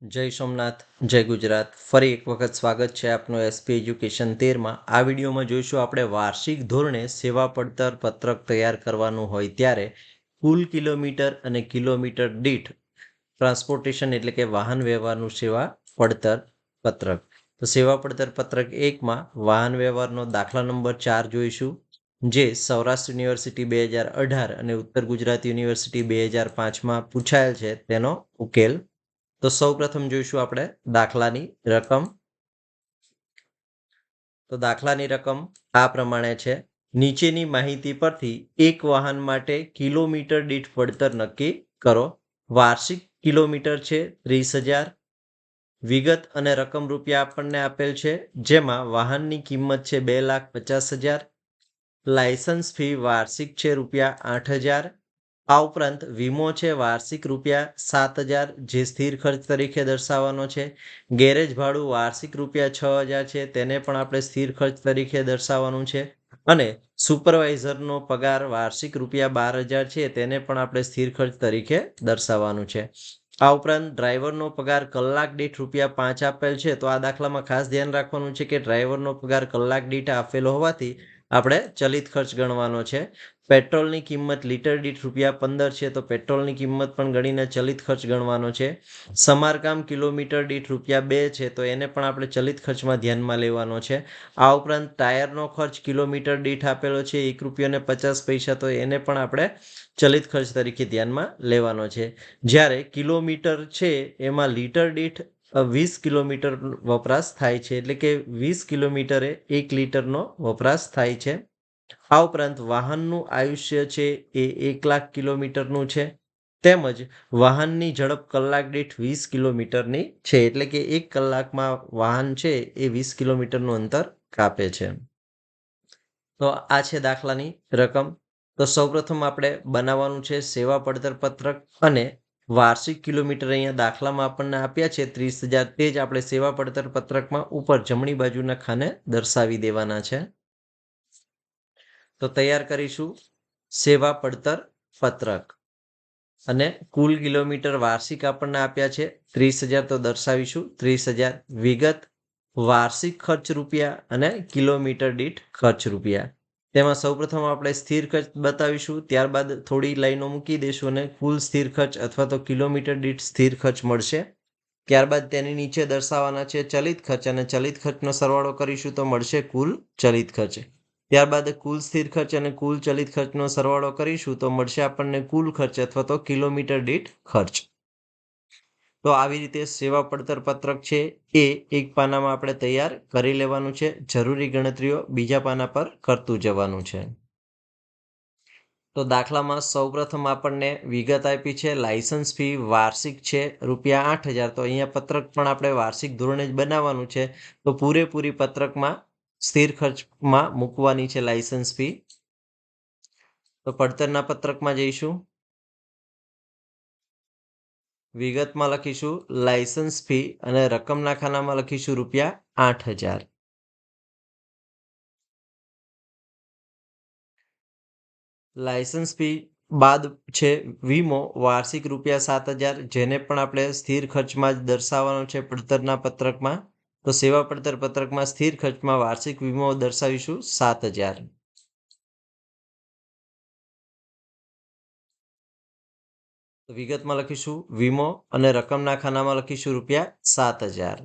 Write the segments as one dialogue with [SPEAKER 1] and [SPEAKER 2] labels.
[SPEAKER 1] જય સોમનાથ, જય ગુજરાત. ફરી એક વખત સ્વાગત છે આપનું એસપી એજ્યુકેશન 13માં. આ વિડીયોમાં જોઈશું આપણે વાર્ષિક ધોરણે સેવા પડતર પત્રક તૈયાર કરવાનું હોય ત્યારે કુલ કિલોમીટર અને કિલોમીટર દીઠ ટ્રાન્સપોર્ટેશન એટલે કે વાહન વ્યવહારનું સેવા પડતર પત્રક. તો સેવા પડતર પત્રક 1માં વાહન વ્યવહારનો દાખલા નંબર 4 જોઈશું, જે સૌરાષ્ટ્ર યુનિવર્સિટી 2018 અને ઉત્તર ગુજરાત યુનિવર્સિટી 2005માં પૂછાયેલ છે તેનો ઉકેલ. તો સૌપ્રથમ જોઈશું આપણે દાખલાની રકમ. તો દાખલાની રકમ આ પ્રમાણે છે. નીચેની માહિતી પરથી એક વાહન માટે કિલોમીટર દીઠ પડતર નક્કી કરો. વાર્ષિક કિલોમીટર છે 30,000. વિગત અને રકમ રૂપિયા આપણને આપેલ છે, જેમાં વાહનની કિંમત છે 2,50,000. લાયસન્સ ફી વાર્ષિક છે રૂપિયા 8,000. આ ઉપરાંત વીમો છે વાર્ષિક રૂપિયા 7,000, જે સ્થિર ખર્ચ તરીકે દર્શાવવાનો છે. ગેરેજ ભાડું વાર્ષિક રૂપિયા 6,000 છે, તેને પણ આપણે સ્થિર ખર્ચ તરીકે દર્શાવવાનું છે. અને સુપરવાઇઝરનો પગાર વાર્ષિક રૂપિયા 12,000 છે, તેને પણ આપણે સ્થિર ખર્ચ તરીકે દર્શાવવાનું છે. આ ઉપરાંત ડ્રાઈવરનો પગાર કલાક દીઠ રૂપિયા 5 આપેલ છે. તો આ દાખલામાં ખાસ ધ્યાન રાખવાનું છે કે ડ્રાઈવરનો પગાર કલાક દીઠ આપેલો હોવાથી આપણે ચલિત ખર્ચ ગણવાનો છે. પેટ્રોલની કિંમત લીટર દીઠ રૂપિયા 15 છે, તો પેટ્રોલની કિંમત પણ ગણીને ચલિત ખર્ચ ગણવાનો છે. સમારકામ કિલોમીટર દીઠ રૂપિયા 2 છે, તો એને પણ આપણે ચલિત ખર્ચમાં ધ્યાનમાં લેવાનો છે. આ ઉપરાંત ટાયરનો ખર્ચ કિલોમીટર દીઠ આપેલો છે ₹1.50, તો એને પણ આપણે ચલિત ખર્ચ તરીકે ધ્યાનમાં લેવાનો છે. જ્યારે કિલોમીટર છે એમાં લીટર દીઠ 20 કિલોમીટર વપરાશ થાય છે, એટલે કે 20 કિલોમીટરે 1 લીટરનો વપરાશ થાય છે. આ ઉપરાંત વાહનનું આયુષ્ય છે એ 1,00,000 કિલોમીટરનું છે, તેમજ વાહનની ઝડપ કલાક દીઠ 20 કિલોમીટરની છે, એટલે કે 1 કલાકમાં વાહન છે એ 20 કિલોમીટરનું અંતર કાપે છે. તો આ છે દાખલાની રકમ. તો સૌપ્રથમ આપણે બનાવવાનું છે સેવા પડતર પત્રક, અને વાર્ષિક કિલોમીટર અહીંયા દાખલામાં આપણને આપ્યા છે 30,000, તે જ આપણે સેવા પડતર પત્રકમાં ઉપર જમણી બાજુના ખાને દર્શાવી દેવાના છે. તો તૈયાર કરીશું સેવા પડતર પત્રક. અને કુલ કિલોમીટર વાર્ષિક આપણને આપ્યા છે 30,000, તો દર્શાવીશું 30,000. વિગત વાર્ષિક ખર્ચ રૂપિયા અને કિલોમીટર દીઠ ખર્ચ રૂપિયા. તેમાં સૌપ્રથમ આપણે સ્થિર ખર્ચ બતાવીશું, ત્યારબાદ થોડી લાઈનો મૂકી દઈશું અને કુલ સ્થિર ખર્ચ અથવા તો કિલોમીટર દીઠ સ્થિર ખર્ચ મળશે. ત્યારબાદ તેની નીચે દર્શાવવાના છે ચલિત ખર્ચ, અને ચલિત ખર્ચનો સરવાળો કરીશું તો મળશે કુલ ચલિત ખર્ચ. ત્યારબાદ કુલ સ્થિર ખર્ચ અને કુલ ચલિત ખર્ચનો સરવાળો કરીશું તો મળશે આપણને કુલ ખર્ચ અથવા તો કિલોમીટર દીઠ ખર્ચ. તો આવી રીતે સેવા પડતર પત્રક છે એ એક પાનામાં આપણે તૈયાર કરી લેવાનું છે. જરૂરી ગણતરીઓ બીજા પાના પર કરતું જવાનું છે. તો દાખલામાં સૌપ્રથમ આપણને વિગત આપી છે, લાયસન્સ ફી વાર્ષિક છે રૂપિયા 8,000. તો અહીંયા પત્રક પણ આપણે વાર્ષિક ધોરણે જ બનાવવાનું છે, તો પૂરેપૂરી પત્રકમાં સ્થિર ખર્ચમાં મૂકવાની છે લાયસન્સ ફી. તો પડતરના પત્રકમાં જઈશું, વિગતમાં લખીશું લાયસન્સ ફી અને રકમના ખાનામાં લખીશું રૂપિયા 8,000. લાયસન્સ ફી બાદ છે વીમો વાર્ષિક રૂપિયા 7,000, જેને પણ આપણે સ્થિર ખર્ચમાં જ દર્શાવવાનો છે પડતરના પત્રકમાં. તો સેવા પડતર પત્રકમાં સ્થિર ખર્ચમાં વાર્ષિક વીમો દર્શાવીશું 7,000. વિગતમાં લખીશું વીમો અને રકમના ખાનામાં લખીશું રૂપિયા 7,000.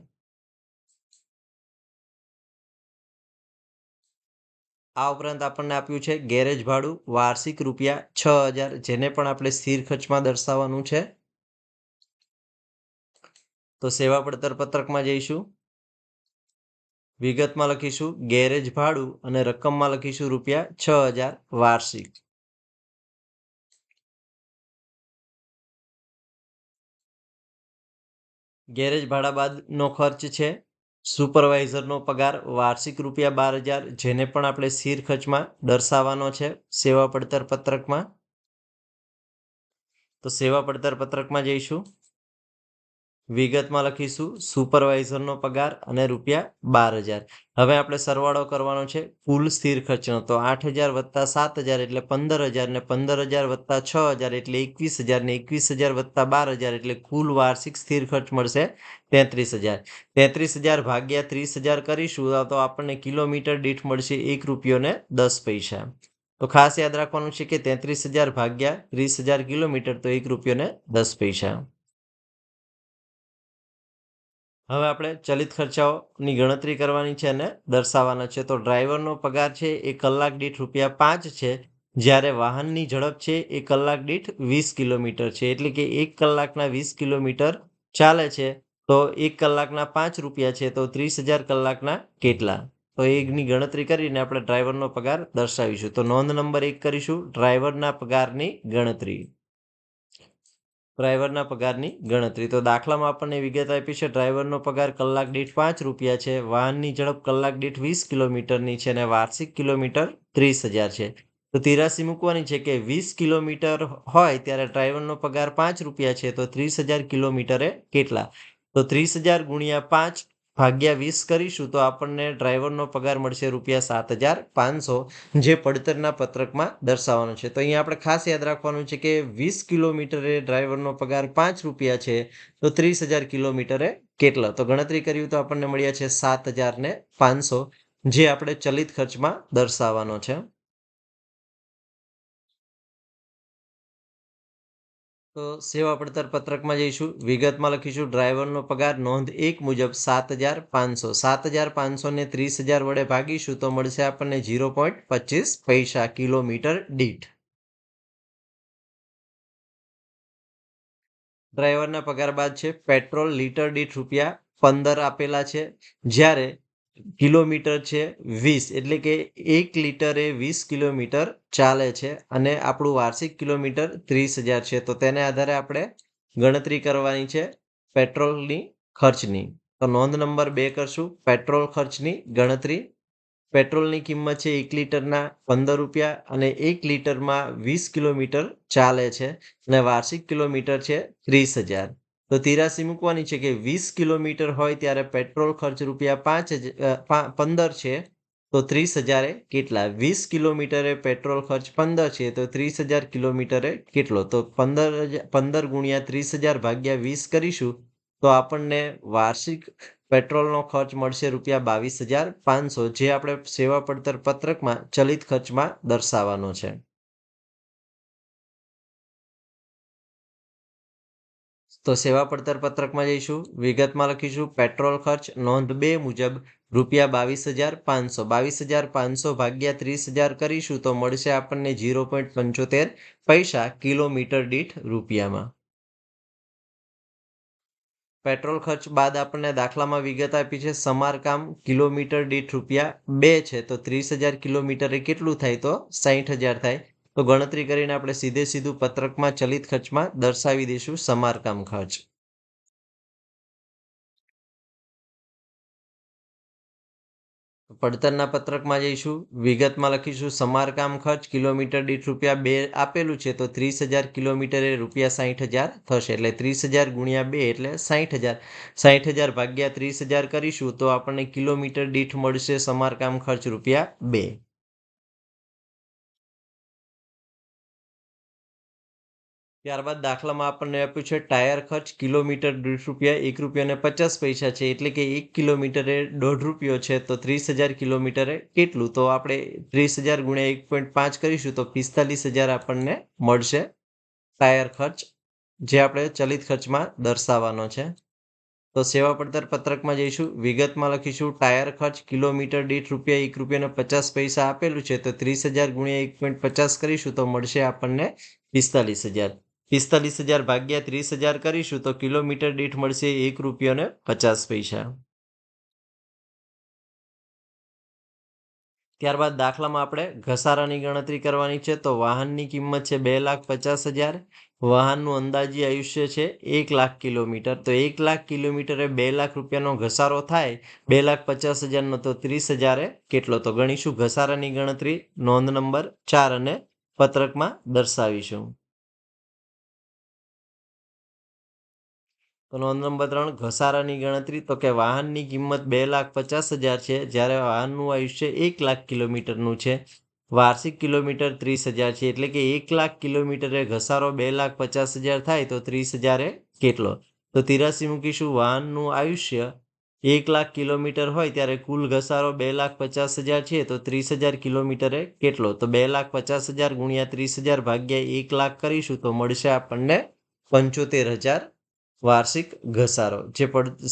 [SPEAKER 1] આ ઉપરાંત આપણને આપ્યું છે ગેરેજ ભાડું વાર્ષિક રૂપિયા 6,000, જેને પણ આપણે સ્થિર ખર્ચમાં દર્શાવવાનું છે. તો સેવા પડતર પત્રકમાં જઈશું, વિગતમાં લખીશું ગેરેજ ભાડું અને રકમમાં લખીશું રૂપિયા 6,000 વાર્ષિક. ગેરેજ ભાડા બાદનો ખર્ચ છે સુપરવાઇઝરનો પગાર વાર્ષિક રૂપિયા 12,000, જેને પણ આપણે સ્થિર ખર્ચમાં દર્શાવવાનો છે સેવા પડતર પત્રકમાં. તો સેવા પડતર પત્રકમાં જઈશું, વિગતમાં લખીશું સુપરવાઇઝરનો પગાર અને ₹12,000. હવે આપણે સરવાળો કરવાનો છે કુલ સ્થિર ખર્ચનો. તો 8,000 વત્તા 7,000 એટલે 15,000 ને 15,000 વત્તા 6,000 એટલે 21,000 ને 21,000 વત્તા 12,000 એટલે કુલ વાર્ષિક સ્થિર ખર્ચ મળશે 33,000. 33,000 ભાગ્યા 30,000 કરીશું તો આપણને કિલોમીટર દીઠ મળશે ₹1.10. તો ખાસ યાદ રાખવાનું છે કે 33,000 ભાગ્યા 30,000 કિલોમીટર તો ₹1.10. હવે આપણે ચલિત ખર્ચાઓની ગણતરી કરવાની છે અને દર્શાવવાના છે. તો ડ્રાઈવરનો પગાર છે એ કલાક દીઠ ₹5 છે, જ્યારે વાહનની ઝડપ છે એ કલાક દીઠ 20 કિલોમીટર છે. એટલે કે 1 કલાકના 20 કિલોમીટર ચાલે છે તો 1 કલાકના ₹5 છે, તો 30,000 કલાકના કેટલા? તો એની ગણતરી કરીને આપણે ડ્રાઈવરનો પગાર દર્શાવીશું. તો નોંધ નંબર 1 કરીશું, ડ્રાઈવરના પગારની ગણતરી. ડ્રાઈવરના પગારની ગણતરી. તો દાખલામાં આપણને વિગત આપી છે ડ્રાઈવરનો પગાર કલાક દીઠ ₹5 છે, વાહનની ઝડપ કલાક દીઠ 20 કિલોમીટરની છે અને વાર્ષિક કિલોમીટર 30,000 છે. તો તિરાસી મૂકવાની છે કે 20 કિલોમીટર હોય ત્યારે ડ્રાઈવરનો પગાર ₹5 છે, તો 30,000 કિલોમીટરે કેટલા? તો 30,000 ગુણ્યા 5 ભાગ્યા 20 કરીશું તો આપણને ડ્રાઈવરનો પગાર મળશે ₹7,500, જે પડતરના પત્રકમાં દર્શાવવાનો છે. તો અહીંયા આપણે ખાસ યાદ રાખવાનું છે કે 20 કિલોમીટરે ડ્રાઈવરનો પગાર ₹5 છે, તો 30,000 કિલોમીટરે કેટલા? તો ગણતરી કર્યું તો આપણને મળ્યા છે 7,500, જે આપણે ચલિત ખર્ચમાં દર્શાવવાનો છે. તો સેવા પડતર પત્રકમાં જઈશું, વિગતમાં લખીશું ડ્રાઈવરનો પગાર નોંધ 1 મુજબ 7,500. 7,500 ને 30,000 વડે ભાગીશું તો મળશે આપણને 0.25 કિલોમીટર દીઠ. ડ્રાઈવરના પગાર બાદ છે પેટ્રોલ લીટર દીઠ ₹15 આપેલા છે, જ્યારે કિલોમીટર છે 20, એટલે કે 1 લીટરે 20 કિલોમીટર ચાલે છે અને આપણું વાર્ષિક કિલોમીટર 30,000 છે. તો તેને આધારે આપણે ગણતરી કરવાની છે પેટ્રોલની ખર્ચની. તો નોંધ નંબર 2 કરશું, પેટ્રોલ ખર્ચની ગણતરી. પેટ્રોલની કિંમત છે 1 લીટરના ₹15 અને 1 લીટરમાં 20 કિલોમીટર ચાલે છે અને વાર્ષિક કિલોમીટર છે 30,000. તો 83 મૂકવાની છે કે 20 કિલોમીટર હોય ત્યારે પેટ્રોલ ખર્ચ ₹15 છે, તો 30,000 કેટલા? 20 કિલોમીટરે પેટ્રોલ ખર્ચ 15 છે, તો 30,000 કિલોમીટરે કેટલો? તો 15 ગુણ્યા 30,000 ભાગ્યા 20 કરીશું તો આપણને વાર્ષિક પેટ્રોલનો ખર્ચ મળશે ₹22,500, જે આપણે સેવા પડતર પત્રકમાં ચલિત ખર્ચમાં દર્શાવવાનો છે. તો સેવા પડતર પત્રકમાં જઈશું, વિગતમાં લખીશું પેટ્રોલ ખર્ચ નોંધ 2 મુજબ ₹22,500. 22,500 ભાગ્યા 30,000 કરીશું તો મળશે આપણને 0.75 કિલોમીટર દીઠ રૂપિયામાં. પેટ્રોલ ખર્ચ બાદ આપણને દાખલામાં વિગત આપી છે સમારકામ કિલોમીટર દીઠ ₹2 છે, તો 30,000 કિલોમીટરે કેટલું થાય? તો 60,000 થાય. તો ગણતરી કરીને આપણે સીધું પત્રકમાં ચલિત ખર્ચમાં દર્શાવી દઈશું સમારકામ ખર્ચ. પડતરના પત્રકમાં જઈશું, વિગતમાં લખીશું સમારકામ ખર્ચ કિલોમીટર દીઠ ₹2 આપેલું છે, તો 30,000 કિલોમીટરે ₹60,000 થશે. એટલે 30,000 ગુણ્યા 2 એટલે 60,000. 60,000 ભાગ્યા 30,000 કરીશું તો આપણને કિલોમીટર દીઠ મળશે સમારકામ ખર્ચ ₹2. ત્યારબાદ દાખલામાં આપણને આપ્યું છે ટાયર ખર્ચ કિલોમીટર દીઠ ₹1.50 છે, એટલે કે 1 કિલોમીટરે ₹1.50 છે, તો 30,000 કિલોમીટરે કેટલું? તો આપણે 30,000 ગુણ્યા 1.5 કરીશું તો 45,000 આપણને મળશે ટાયર ખર્ચ, જે આપણે ચલિત ખર્ચમાં દર્શાવવાનો છે. તો સેવા પડતર પત્રકમાં જઈશું, વિગતમાં લખીશું ટાયર ખર્ચ કિલોમીટર દીઠ ₹1.50 આપેલું છે, તો 30,000 ગુણ્યા 1.50 કરીશું તો મળશે આપણને 45,000. 45,000 ભાગ્યા 30,000 કરીશું તો કિલોમીટર દીઠ મળશે ₹1.50. ત્યારબાદ દાખલામાં આપણે ઘસારાની ગણતરી કરવાની છે. તો વાહનની કિંમત છે 2,50,000, વાહનનું અંદાજી આયુષ્ય છે 1,00,000 કિલોમીટર. તો 1,00,000 કિલોમીટરે ₹2,00,000નો ઘસારો થાય, 2,50,000નો તો 30,000 કેટલો? તો ગણીશું ઘસારાની ગણતરી નોંધ નંબર 4 અને પત્રકમાં દર્શાવીશું. તો નોંધ નંબર 3 ઘસારાની ગણતરી. તો કે વાહનની કિંમત 2,50,000 છે, જ્યારે વાહનનું આયુષ્ય 1,00,000 કિલોમીટરનું છે. વાર્ષિક કિલોમીટર 30,000 છે, એટલે કે 1,00,000 કિલોમીટરે ઘસારો 2,50,000 થાય તો 30,000 એ કેટલો? તો 83 મૂકીશું. વાહનનું આયુષ્ય 1,00,000 કિલોમીટર હોય ત્યારે કુલ ઘસારો 2,50,000 છે, તો 30,000 કિલોમીટરે કેટલો? તો 2,50,000 ગુણ્યા 30,000 ભાગ્યા 1,00,000 કરીશું તો મળશે આપણને 75,000 વાર્ષિક ઘસારો, જે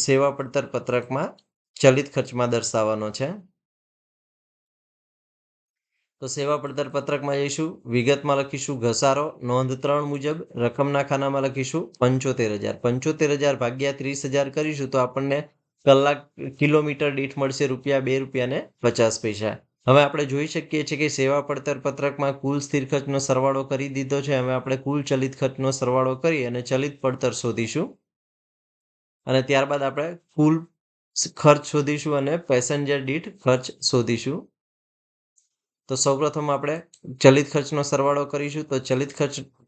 [SPEAKER 1] સેવા પડતર પત્રકમાં ચલિત ખર્ચમાં દર્શાવવાનો છે. તો સેવા પડતર પત્રકમાં જઈશું, વિગતમાં લખીશું ઘસારો. નોંધ 3 મુજબ રકમના ખાનામાં લખીશું 75,000. 75,000 ભાગ્યા 30,000 કરીશું તો આપણને કલાક કિલોમીટર દીઠ મળશે ₹2.50. હવે આપણે જોઈ શકીએ છીએ કે સેવા પડતર પત્રકમાં કુલ સ્થિર ખર્ચનો સરવાળો કરી દીધો છે. હવે આપણે કુલ ચલિત ખર્ચનો સરવાળો કરી અને ચલિત પડતર શોધીશું, અને ત્યારબાદ આપણે કુલ ખર્ચ શોધીશું અને પેસેન્જર દીઠ ખર્ચ શોધીશું. તો સૌપ્રથમ આપણે ચલિત ખર્ચનો સરવાળો કરીશું. તો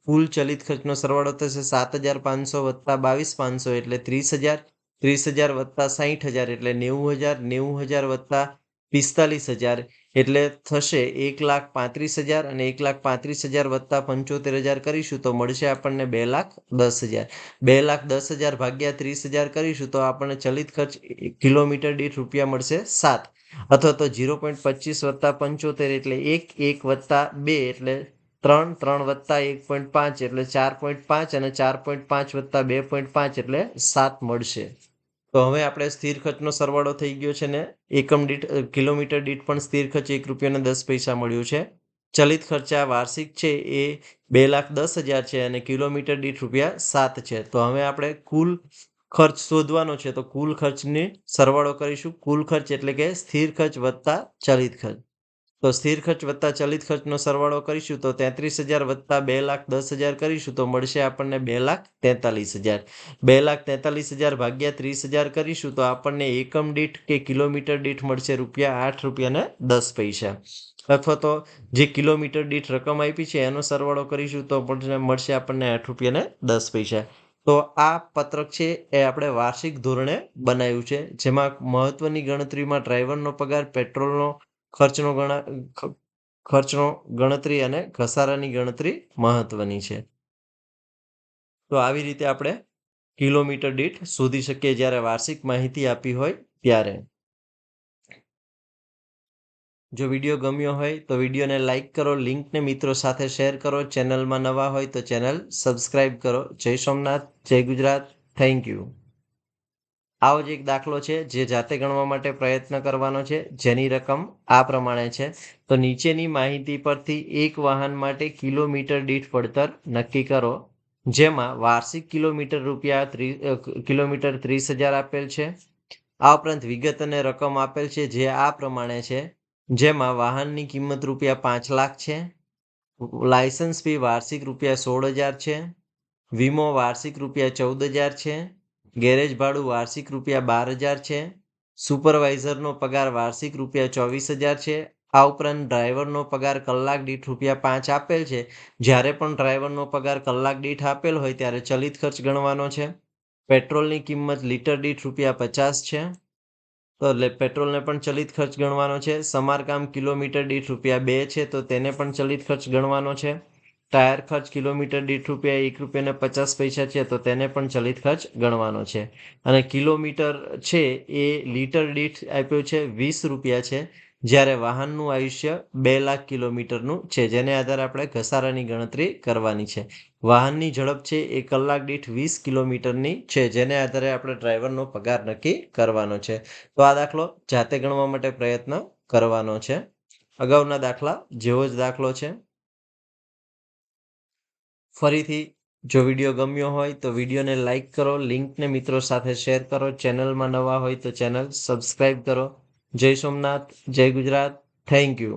[SPEAKER 1] કુલ ચલિત ખર્ચનો સરવાળો થશે 7,500 વત્તા 22,500 એટલે 30,000. 30,000 વત્તા 60,000 એટલે 90,000. 90,000 વત્તા 45,000 એટલે થશે 1,35,000, અને 1,35,000 વત્તા 75,000 કરીશું તો મળશે આપણને 2,10,000. 2,10,000 ભાગ્યા 30,000 કરીશું તો આપણને ચલિત ખર્ચ કિલોમીટર દીઠ રૂપિયા મળશે 7, અથવા તો 0.25 વત્તા 75 એટલે 1, 1 વત્તા 2 એટલે 3, 3 વત્તા 1.5 એટલે 4.5, અને 4.5 વત્તા 2.5 એટલે 7 મળશે. તો હવે આપણે સ્થિર ખર્ચનો સરવાળો થઈ ગયો છે ને એકમ દીઠ કિલોમીટર દીઠ પણ સ્થિર ખર્ચ ₹1.10 મળ્યું છે. ચલિત ખર્ચા વાર્ષિક છે એ 2,10,000 છે અને કિલોમીટર દીઠ ₹7 છે. તો હવે આપણે કુલ ખર્ચ શોધવાનો છે, તો કુલ ખર્ચને સરવાળો કરીશું. કુલ ખર્ચ એટલે કે સ્થિર ખર્ચ વત્તા ચલિત ખર્ચ. તો સ્થિર ખર્ચ વત્તા ચલિત ખર્ચનો સરવાળો કરીશું તો 33,000 વત્તા 2,10,000 કરીશું તો મળશે આપણને 2,43,000. 2,43,000 ભાગ્યા 30,000 કરીશું તો આપણને એકમ દીઠ કે કિલોમીટર દીઠ મળશે ₹8.10. અથવા તો જે કિલોમીટર દીઠ રકમ આપી છે એનો સરવાળો કરીશું તો મળશે આપણને ₹8.10. તો આ પત્રક છે એ આપણે વાર્ષિક ધોરણે બનાવ્યું છે, જેમાં મહત્વની ગણતરીમાં ડ્રાઈવરનો પગાર, પેટ્રોલનો ખર્ચનો ગણતરી અને ઘસારાની ગણતરી મહત્વની છે. તો આવી રીતે આપણે કિલોમીટર દીઠ શોધી શકીએ જ્યારે વાર્ષિક માહિતી આપી હોય ત્યારે. જો વિડીયો ગમ્યો હોય તો વિડીયોને લાઇક કરો, લિંકને મિત્રો સાથે શેર કરો. ચેનલમાં નવા હોય તો ચેનલ સબસ્ક્રાઇબ કરો. જય સોમનાથ, જય ગુજરાત. Thank you. આવો જ એક દાખલો છે જે જાતે ગણવા માટે પ્રયત્ન કરવાનો છે, જેની રકમ આ પ્રમાણે છે. તો નીચેની માહિતી પરથી એક વાહન માટે કિલોમીટર દીઠ પડતર નક્કી કરો, જેમાં વાર્ષિક કિલોમીટર 30,000 આપેલ છે. આ ઉપરાંત વિગત અને રકમ આપેલ છે જે આ પ્રમાણે છે, જેમાં વાહનની કિંમત ₹5,00,000 છે, લાયસન્સ ફી વાર્ષિક ₹16,000 છે, વીમો વાર્ષિક ₹14,000 છે, ગેરેજ ભાડું વાર્ષિક ₹12,000 છે, સુપરવાઇઝરનો પગાર વાર્ષિક ₹24,000 છે. આ ઉપરાંત ડ્રાઈવરનો પગાર કલાક દીઠ ₹5 આપેલ છે. જ્યારે પણ ડ્રાઈવરનો પગાર કલાક દીઠ આપેલ હોય ત્યારે ચલિત ખર્ચ ગણવાનો છે. પેટ્રોલની કિંમત લીટર દીઠ ₹50 છે, તો પેટ્રોલને પણ ચલિત ખર્ચ ગણવાનો છે. સમારકામ કિલોમીટર દીઠ ₹2 છે, તો તેને પણ ચલિત ખર્ચ ગણવાનો છે. ટાયર ખર્ચ કિલોમીટર દીઠ ₹1.50 છે, તો તેને પણ ચલિત ખર્ચ ગણવાનો છે. અને કિલોમીટર છે એ લીટર દીઠ આપ્યો છે ₹20 છે, જ્યારે વાહનનું આયુષ્ય 2,00,000 કિલોમીટરનું છે, જેને આધારે આપણે ઘસારાની ગણતરી કરવાની છે. વાહનની ઝડપ છે એ કલાક દીઠ 20 કિલોમીટરની છે, જેને આધારે આપણે ડ્રાઈવરનો પગાર નક્કી કરવાનો છે. તો આ દાખલો જાતે ગણવા માટે પ્રયત્ન કરવાનો છે. અગાઉના દાખલા જેવો જ દાખલો છે. ફરીથી જો વિડીયો ગમ્યો હોય તો વિડીયોને લાઇક કરો, લિંકને મિત્રો સાથે શેર કરો. ચેનલમાં નવા હોય તો ચેનલ સબસ્ક્રાઇબ કરો. જય સોમનાથ, જય ગુજરાત. Thank you.